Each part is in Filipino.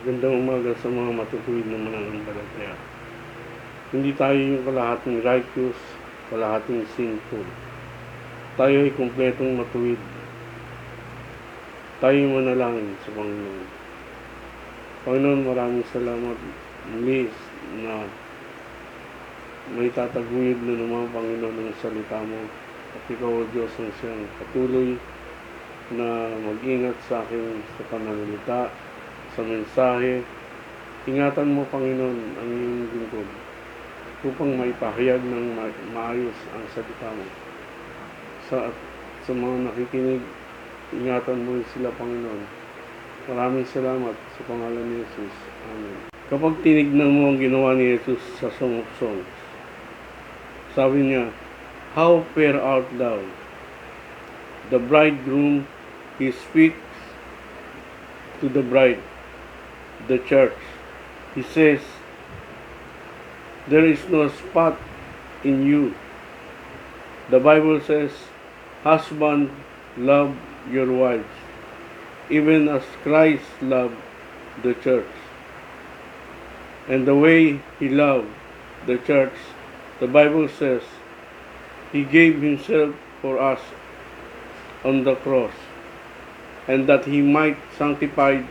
Gandang umaga sa mga matutuwid na mananampalataya. Hindi tayo yung kalahating righteous, kalahating sinful. Tayo ay kumpletong matuwid. Tayo manalangin sa Panginoon. Panginoon, maraming salamat muli na may tataguyod na naman, Panginoon, ng salita mo. At ikaw, O Diyos, ang siyang patuloy na mag-ingat sa akin sa pananalita, sa mensahe. Ingatan mo, Panginoon, ang iyong lingkod upang maipahayag ng maayos ang salita mo. Sa mga nakikinig, ingatan mo sila, Panginoon. Maraming salamat sa pangalan ni Jesus. Amen. Kapag tinignan mo ang ginawa ni Jesus sa Song of Songs, sabi niya, "How fair art thou, the bridegroom, he speaks to the bride, the church. He says, there is no spot in you." The Bible says, "Husband, love your wives, even as Christ loved the church." And the way he loved the church, the Bible says, he gave himself for us on the cross, and that he might sanctify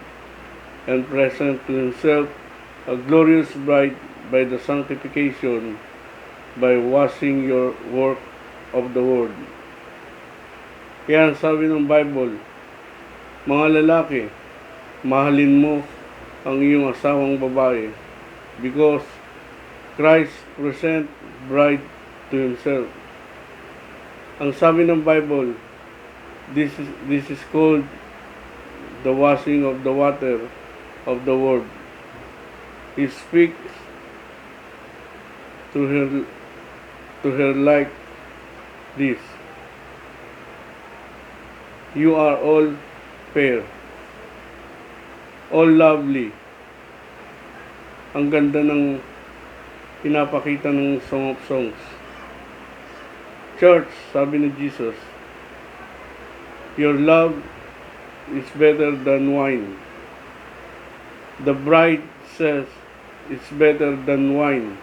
and present to himself a glorious bride by the sanctification by washing your work of the word. Kaya sabi ng Bible, mga lalaki, mahalin mo ang iyong asawang babae because Christ present bride to himself. Ang sabi ng Bible, this is called the washing of the water of the word. He speaks to her like this: you are all fair, all lovely. Ang ganda ng pinapakita ng Song of Songs. Church, sabi ni Jesus, your love is better than wine. The bride says it's better than wine.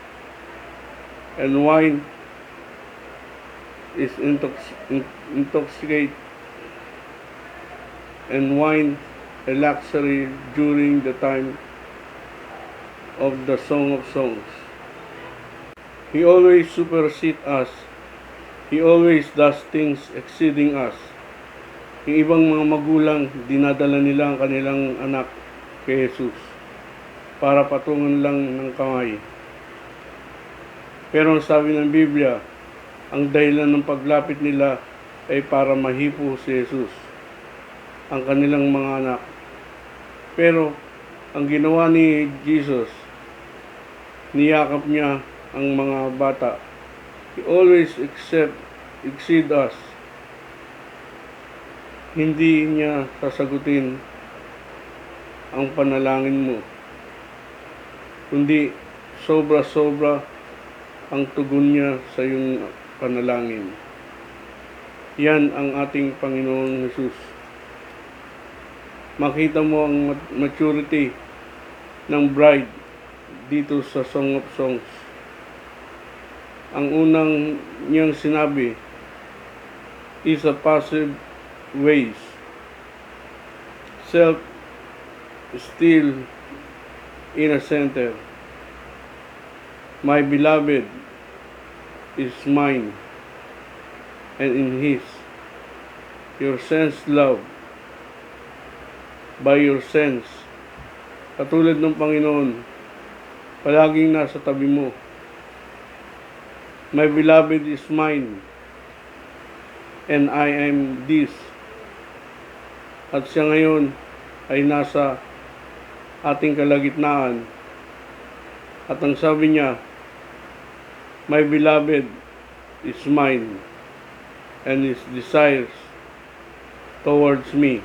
And wine is intoxicate, and wine a luxury during the time of the Song of Songs. He always supersedes us. He always does things exceeding us. Yung ibang mga magulang, dinadala nila ang kanilang anak kay Jesus para patungan lang ng kamay. Pero ang sabi ng Biblia, ang dahilan ng paglapit nila ay para mahipo si Jesus, ang kanilang mga anak. Pero ang ginawa ni Jesus, niyakap niya ang mga bata. He always exceed us. Hindi niya sasagutin ang panalangin mo, kundi sobra-sobra ang tugon niya sa iyong panalangin. Yan ang ating Panginoong Jesus. Makita mo ang maturity ng bride dito sa Song of Songs. Ang unang niyang sinabi is a passive ways. Self still in a center. My beloved is mine, and in his. Your sense love by your sense. Katulad ng Panginoon, palaging nasa tabi mo. My beloved is mine, and I am this. At siya ngayon ay nasa ating kalagitnaan. At ang sabi niya, my beloved is mine, and his desires towards me.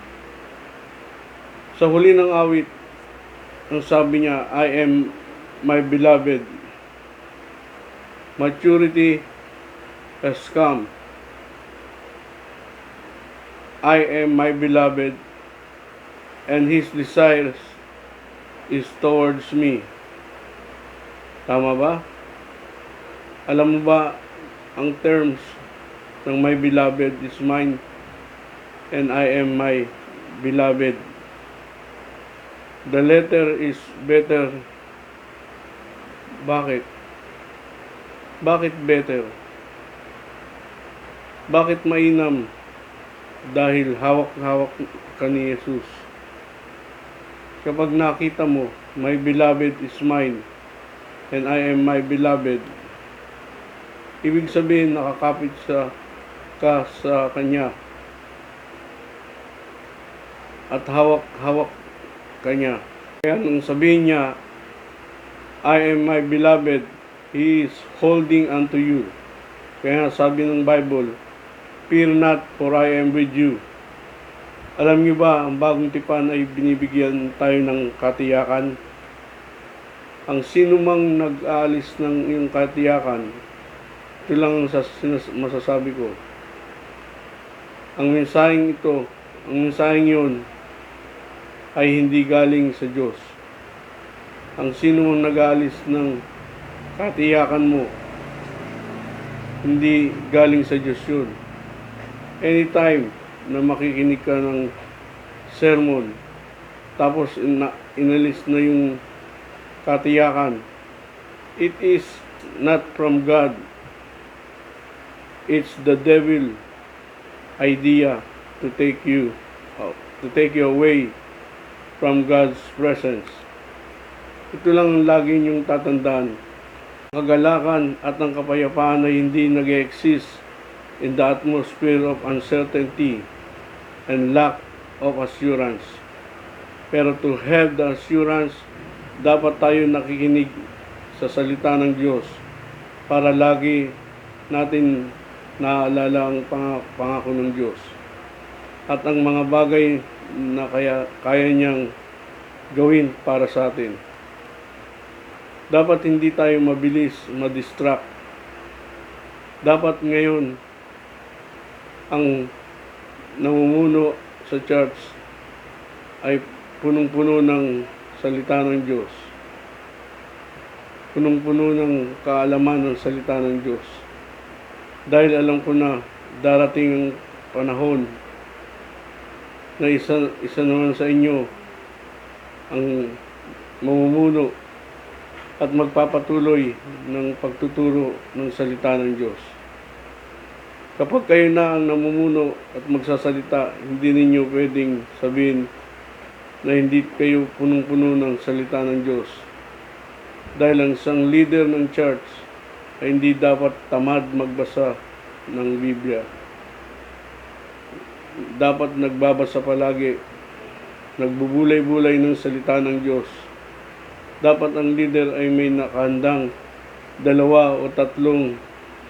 Sa huli ng awit, ang sabi niya, I am my beloved. Maturity has come. I am my beloved, and his desires is towards me. Tama ba? Alam mo ba ang terms ng my beloved is mine and I am my beloved? The letter is better. Bakit? Bakit better? Bakit mainam? Dahil hawak-hawak ka ni Jesus. Kapag nakita mo, my beloved is mine and I am my beloved, ibig sabihin nakakapit ka sa Kanya at hawak-hawak ka niya. Kaya nung sabihin niya, I am my beloved, He is holding unto you. Kaya sabi ng Bible, fear not, for I am with you. Alam niyo ba, ang bagong tipan ay binibigyan tayo ng katiyakan. Ang sino mang nag-aalis ng iyong katiyakan, ito lang masasabi ko. Ang mensaheng yun, ay hindi galing sa Diyos. Ang sino mang nag-aalis ng katiyakan mo, hindi galing sa Diyos yun. Anytime na makikinig ka ng sermon, tapos inalis na yung katiyakan, it is not from God. It's the devil idea to take you away from God's presence. Ito lang lagi niyong tatandaan. Kagalakan at ang kapayapaan ay hindi nag-exist in the atmosphere of uncertainty and lack of assurance. Pero to have the assurance, dapat tayo nakikinig sa salita ng Diyos para lagi natin naaalala ang pangako ng Diyos at ang mga bagay na kaya niyang gawin para sa atin. Dapat hindi tayo mabilis ma-distract. Dapat ngayon ang namumuno sa church ay punong-puno ng salita ng Diyos. Punong-puno ng kaalaman ng salita ng Diyos. Dahil alam ko na darating ang panahon na isa naman sa inyo ang mamumuno at magpapatuloy ng pagtuturo ng salita ng Diyos. Kapag kayo na ang namumuno at magsasalita, hindi ninyo pwedeng sabihin na hindi kayo punong-puno ng salita ng Diyos. Dahil ang isang leader ng church ay hindi dapat tamad magbasa ng Biblia. Dapat nagbabasa palagi, nagbubulay-bulay ng salita ng Diyos. Dapat ang leader ay may nakahandang 2 o 3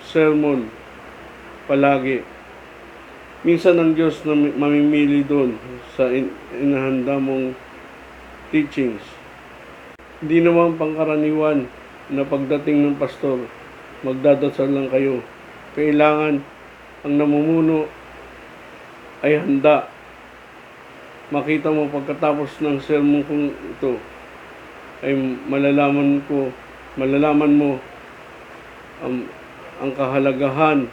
sermon palagi. Minsan ang Diyos na mamimili doon sa inahanda mong teachings. Hindi naman pangkaraniwan na pagdating ng pastor, magdadasal lang kayo. Kailangan ang namumuno ay handa. Makita mo pagkatapos ng sermon kong ito, ay malalaman mo ang kahalagahan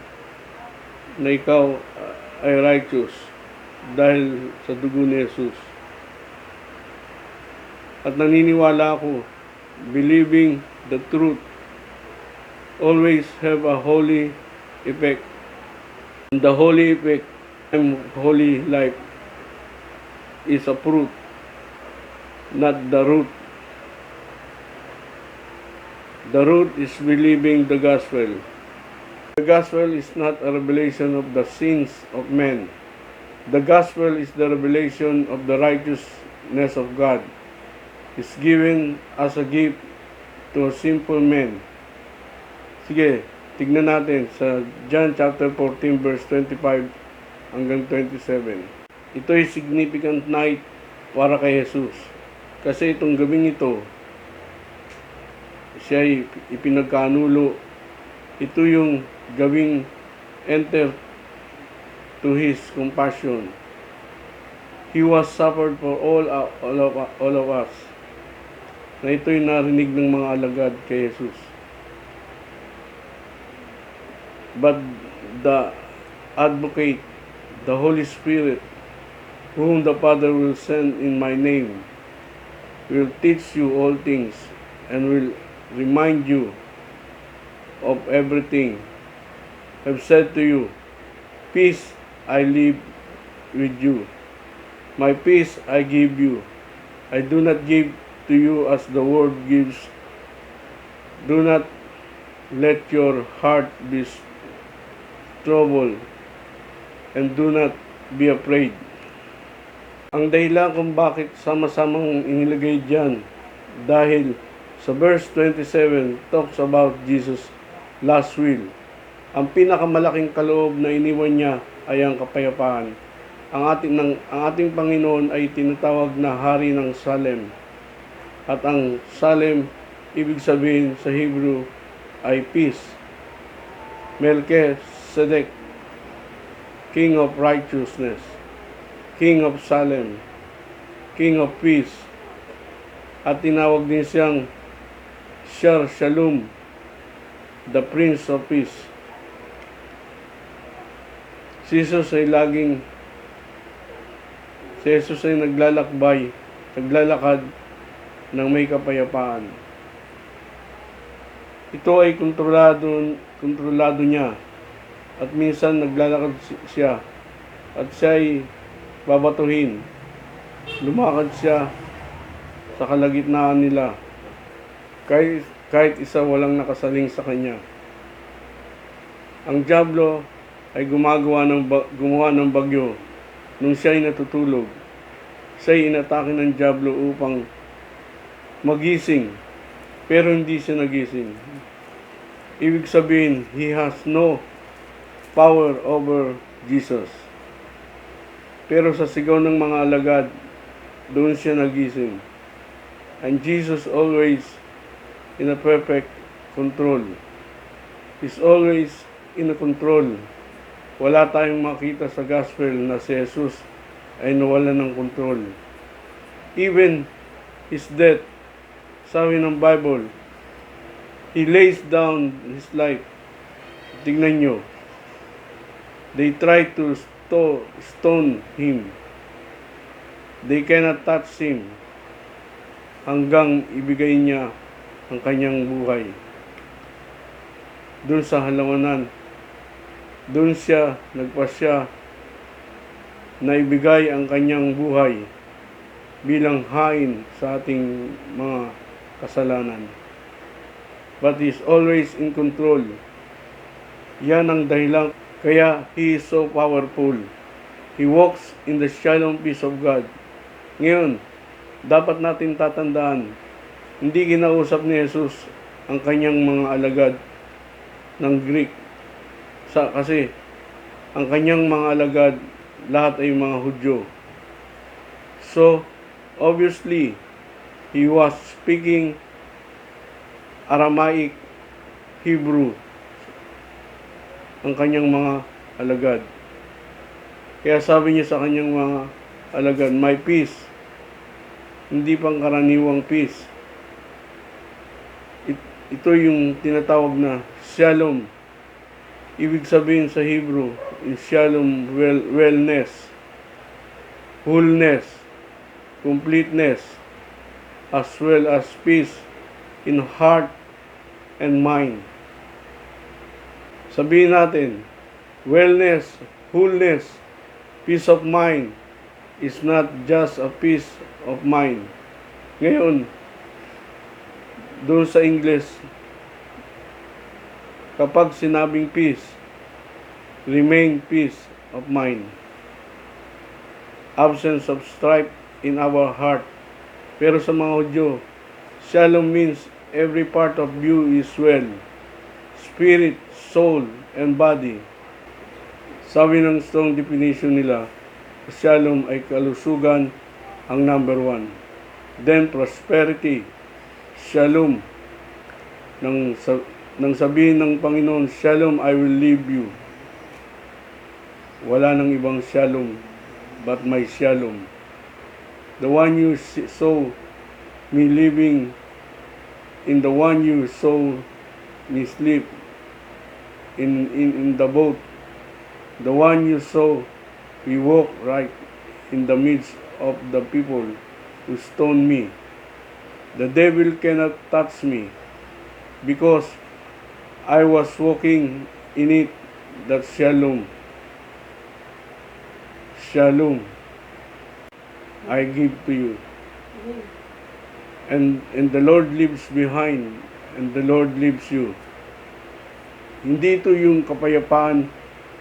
na ikaw ay righteous dahil sa dugo ni Jesus. At naniniwala ako, believing the truth always have a holy effect. And the holy effect and holy life is a fruit, not the root. The root is believing the gospel. The gospel is not a revelation of the sins of men. The gospel is the revelation of the righteousness of God. It's given as a gift to a simple man. Sige, tignan natin sa John chapter 14 verse 25 hanggang 27. Ito ay significant night para kay Jesus. Kasi itong gabing ito, siya ay ipinagkanulo. Ito yung gawing enter to His compassion. He was suffered for all of us. na ito'y narinig ng mga alagad kay Jesus. But the Advocate, the Holy Spirit, whom the Father will send in my name, will teach you all things and will remind you of everything I have said to you. Peace I leave with you. My peace I give you. I do not give to you as the world gives. Do not let your heart be troubled and do not be afraid. Ang dahilan kung bakit sama-samang inilagay diyan dahil sa verse 27 talks about Jesus' last will. Ang pinakamalaking kaloob na iniwan niya ay ang kapayapaan. Ang ating Panginoon ay tinatawag na Hari ng Salem. At ang Salem, ibig sabihin sa Hebrew ay peace. Melchizedek, King of Righteousness, King of Salem, King of Peace. At tinawag din siyang Sher Shalom, the Prince of Peace. Si Jesus ay naglalakad ng may kapayapaan. Ito ay kontrolado niya. At minsan naglalakad siya at siya ay babatuhin. Lumakad siya sa kalagitnaan nila. Kahit isa walang nakasaling sa kanya. Ang dyablo ay gumawa ng bagyo nung siya ay natutulog. Siya ay inatake ng dyablo upang magising, pero hindi siya nagising. Ibig sabihin, he has no power over Jesus. Pero sa sigaw ng mga alagad, doon siya nagising. And Jesus always in a perfect control. He's always in a control. Wala tayong makita sa gospel na si Jesus ay nawala ng control. Even his death, sabi ng Bible, he lays down his life. Tingnan nyo. They try to stone him. They cannot touch him hanggang ibigay niya ang kanyang buhay. Doon sa halawanan, doon siya nagpasya na ibigay ang kanyang buhay bilang hain sa ating mga kasalanan. But He is always in control. Yan ang dahilan kaya He is so powerful. He walks in the shalom peace of God. Ngayon, dapat natin tatandaan, hindi kinausap ni Jesus ang kanyang mga alagad ng Greek. Kasi ang kanyang mga alagad, lahat ay mga Hudyo. So, obviously, he was speaking Aramaic, Hebrew, ang kanyang mga alagad. Kaya sabi niya sa kanyang mga alagad, my peace, hindi pangkaraniwang peace. Ito yung tinatawag na shalom. Ibig sabihin sa Hebrew, in shalom, wellness, wholeness, completeness, as well as peace in heart and mind. Sabihin natin, wellness, wholeness, peace of mind is not just a peace of mind. Ngayon, doon sa English, kapag sinabing peace, remain peace of mind. Absence of strife in our heart. Pero sa mga Hudyo, shalom means every part of you is well. Spirit, soul, and body. Sabi ng strong definition nila, shalom ay kalusugan ang number 1. Then prosperity, shalom. Nang sabihin ng Panginoon, shalom, I will leave you. Wala nang ibang shalom, but my shalom. The one you saw me leaving in the one you saw me sleep in the boat, the one you saw we walk right in the midst of the people who stoned me. The devil cannot touch me because I was walking in it. That shalom, shalom I give to you. And the Lord lives behind, and the Lord lives you. Hindi ito yung kapayapaan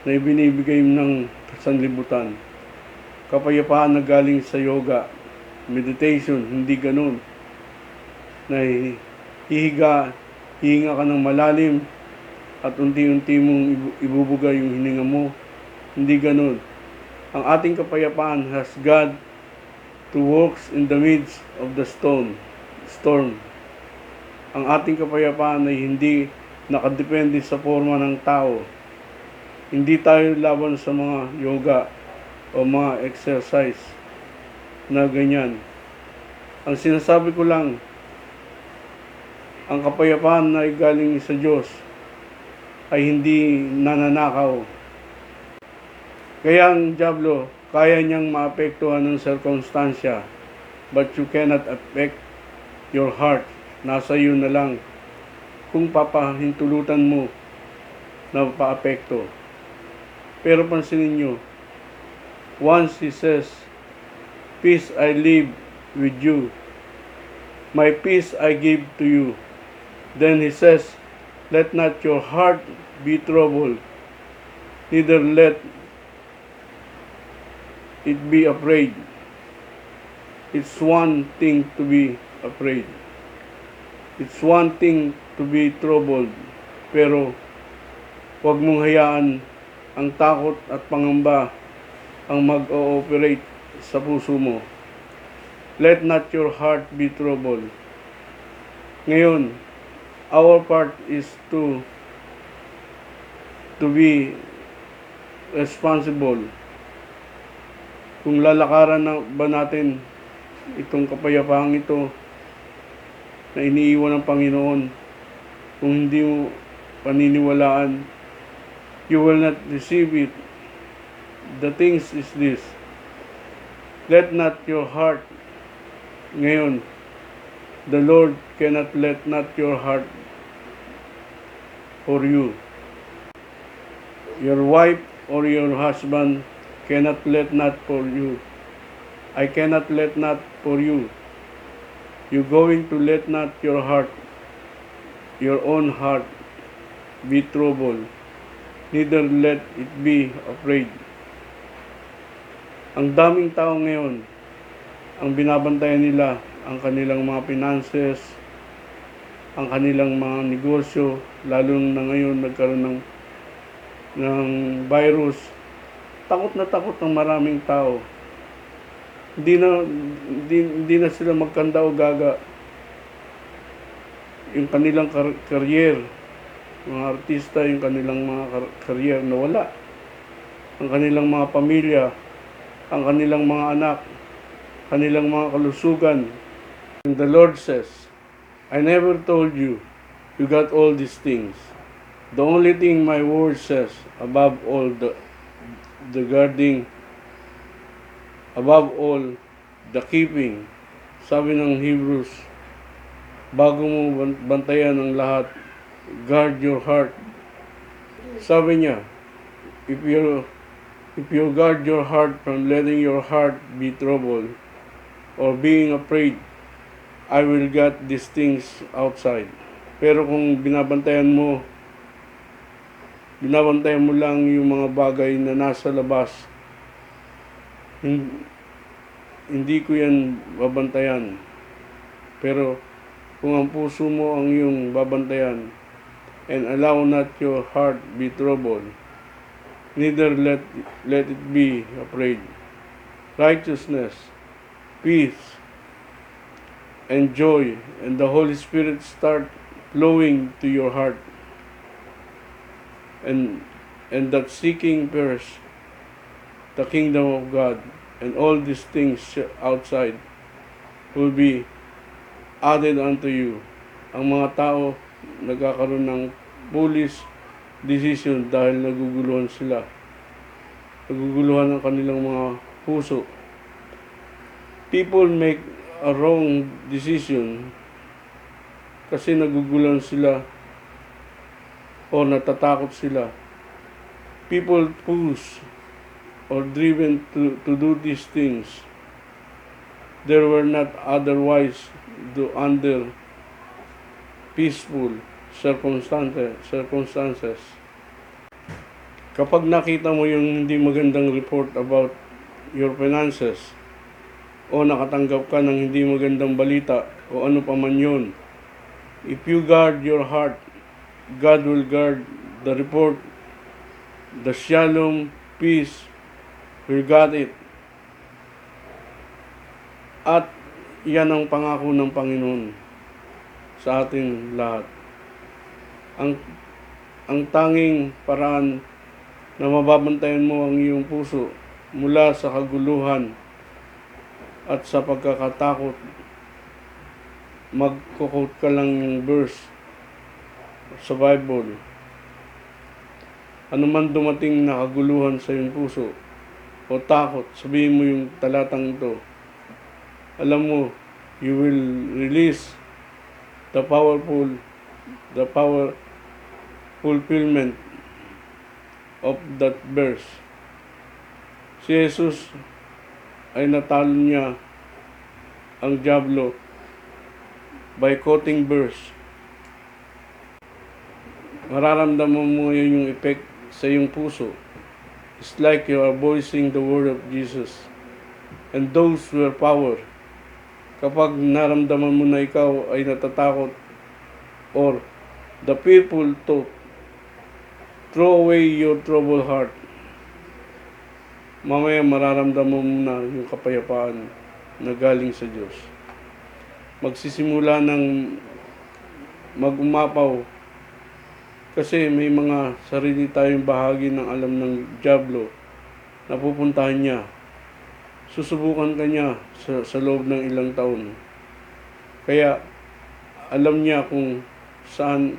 na ibinibigay ng sanlibutan. Kapayapaan na galing sa yoga, meditation, hindi ganun. Na hihinga ka ng malalim at unti-unti mong ibubuga yung hininga mo. Hindi ganun. Ang ating kapayapaan has God to works in the midst of the storm. Ang ating kapayapaan ay hindi nakadepende sa forma ng tao. Hindi tayo laban sa mga yoga o mga exercise na ganyan. Ang sinasabi ko lang, ang kapayapaan na galing sa Diyos ay hindi nananakaw. Kaya ang diablo, kaya niyang maapektuhan ng sirkunstansya, but you cannot affect your heart. Nasa iyo na lang kung papahintulutan mo na paapekto. Pero pansinin nyo, once he says, peace I leave with you, my peace I give to you. Then he says, let not your heart be troubled, neither let it be afraid. It's one thing to be afraid. It's one thing to be troubled. Pero huwag mong hayaan ang takot at pangamba ang mag-ooperate sa puso mo. Let not your heart be troubled. Ngayon, our part is to be responsible. Kung lalakaran na ba natin itong kapayapaan ito na iniiwan ng Panginoon, kung hindi mo paniniwalaan, you will not receive it. The things is this, let not your heart, ngayon, the Lord cannot let not your heart for you. Your wife or your husband cannot let not for you. I cannot let not for you. You're going to let not your heart, your own heart, be troubled. Neither let it be afraid. Ang daming tao ngayon, ang binabantayan nila, ang kanilang mga finances, ang kanilang mga negosyo, lalo na ngayon nagkaroon ng virus. Takot na takot ng maraming tao. Hindi na sila magkanda o gaga. Yung kanilang career, mga artista, yung kanilang mga career nawala. Ang kanilang mga pamilya, ang kanilang mga anak, kanilang mga kalusugan. And the Lord says, I never told you, you got all these things. The only thing my word says, above all the guarding, above all the keeping, sabi ng Hebrews, bago mo bantayan ang lahat, guard your heart. Sabi niya, if you guard your heart from letting your heart be troubled or being afraid, I will get these things outside. Pero kung binabantayan mo lang yung mga bagay na nasa labas, hindi ko yan babantayan. Pero kung ang puso mo ang iyong babantayan, and allow not your heart be troubled, neither let it be afraid. Righteousness, peace, and joy, and the Holy Spirit start flowing to your heart. And that seeking first the kingdom of God, and all these things outside will be added unto you. ang mga tao nagkakaroon ng foolish decision dahil naguguluhan sila. Naguguluhan ang kanilang mga puso. People make a wrong decision kasi naguguluhan sila o natatakot sila. People push or driven to do these things they were not otherwise do under peaceful circumstances. Kapag nakita mo yung hindi magandang report about your finances o nakatanggap ka ng hindi magandang balita o ano pa man yun, if you guard your heart, God will guard the report, the shalom, peace, will guard it. At yan ang pangako ng Panginoon sa ating lahat. Ang tanging paraan na mababantayan mo ang iyong puso mula sa kaguluhan at sa pagkakatakot, magkukot ka lang ng verse sa Bible. Ano man dumating na kaguluhan sa iyong puso o takot, sabihin mo yung talatang ito. Alam mo, you will release the power fulfillment of that verse. Si Jesus ay natalo niya ang diablo by quoting verse. Mararamdaman mo yun yung effect sa iyong puso. It's like you are voicing the word of Jesus. And those were power. Kapag naramdaman mo na ikaw ay natatakot or the fearful thought, throw away your troubled heart. Mamaya mararamdaman mo na yung kapayapaan na galing sa Diyos. Magsisimula ng mag-umapaw kasi may mga sarili tayong bahagi ng alam ng diablo na pupuntahan niya. Susubukan ka niya sa loob ng ilang taon. Kaya alam niya kung saan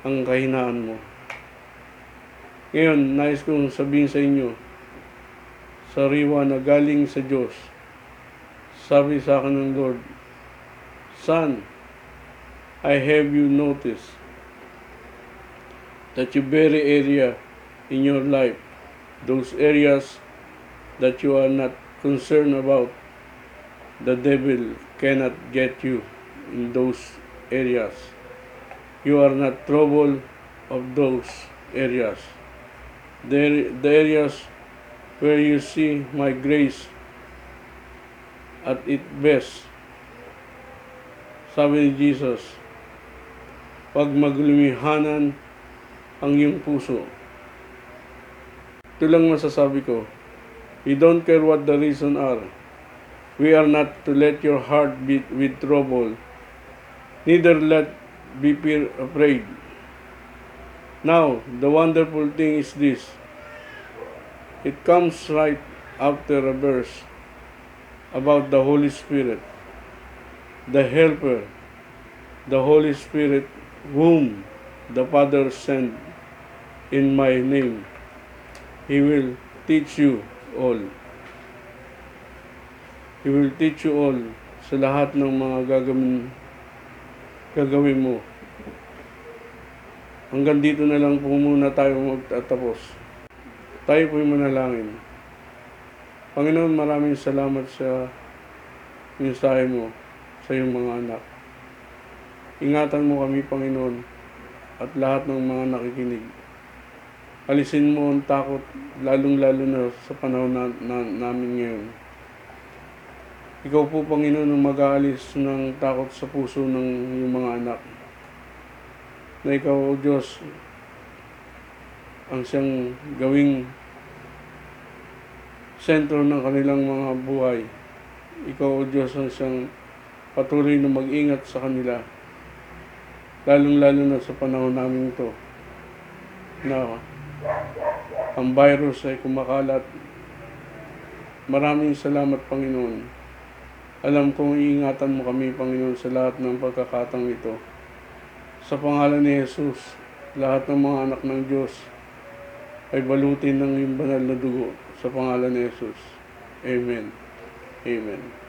ang kahinaan mo. Ngayon, nais kong sabihin sa inyo, sariwa na galing sa Diyos. Sabi sa akin ng Lord, Son, I have you noticed that your very area in your life, those areas that you are not concerned about, the devil cannot get you in those areas. You are not trouble of those areas. The areas where you see my grace at its best. Sabi ni Jesus, pag maglumihanan ang iyong puso. Ito lang masasabi ko. We don't care what the reason are. We are not to let your heart beat with trouble. Neither let be afraid. Now, the wonderful thing is this. It comes right after a verse about the Holy Spirit, the Helper, the Holy Spirit whom the Father sent in my name. He will teach you all. He will teach you all sa lahat ng mga gagawin mo. Hanggang dito na lang po muna tayo magtatapos. Tayo po'y manalangin. Panginoon, maraming salamat sa mensahe mo sa iyong mga anak. Ingatan mo kami, Panginoon, at lahat ng mga nakikinig. Alisin mo ang takot, lalong-lalo na sa panahon namin ngayon. Ikaw po, Panginoon, ang mag-aalis ng takot sa puso ng iyong mga anak. Na ikaw, O Diyos, ang siyang gawing sentro ng kanilang mga buhay. Ikaw, O Diyos, ang siyang patuloy na mag-ingat sa kanila. Lalong-lalo na sa panahon namin ito na ang virus ay kumakalat. Maraming salamat, Panginoon. Alam kong iingatan mo kami, Panginoon, sa lahat ng pagkakataong ito. Sa pangalan ni Jesus, lahat ng mga anak ng Diyos ay balutin ng iyong banal na dugo. Sa pangalan ni Jesus. Amen. Amen.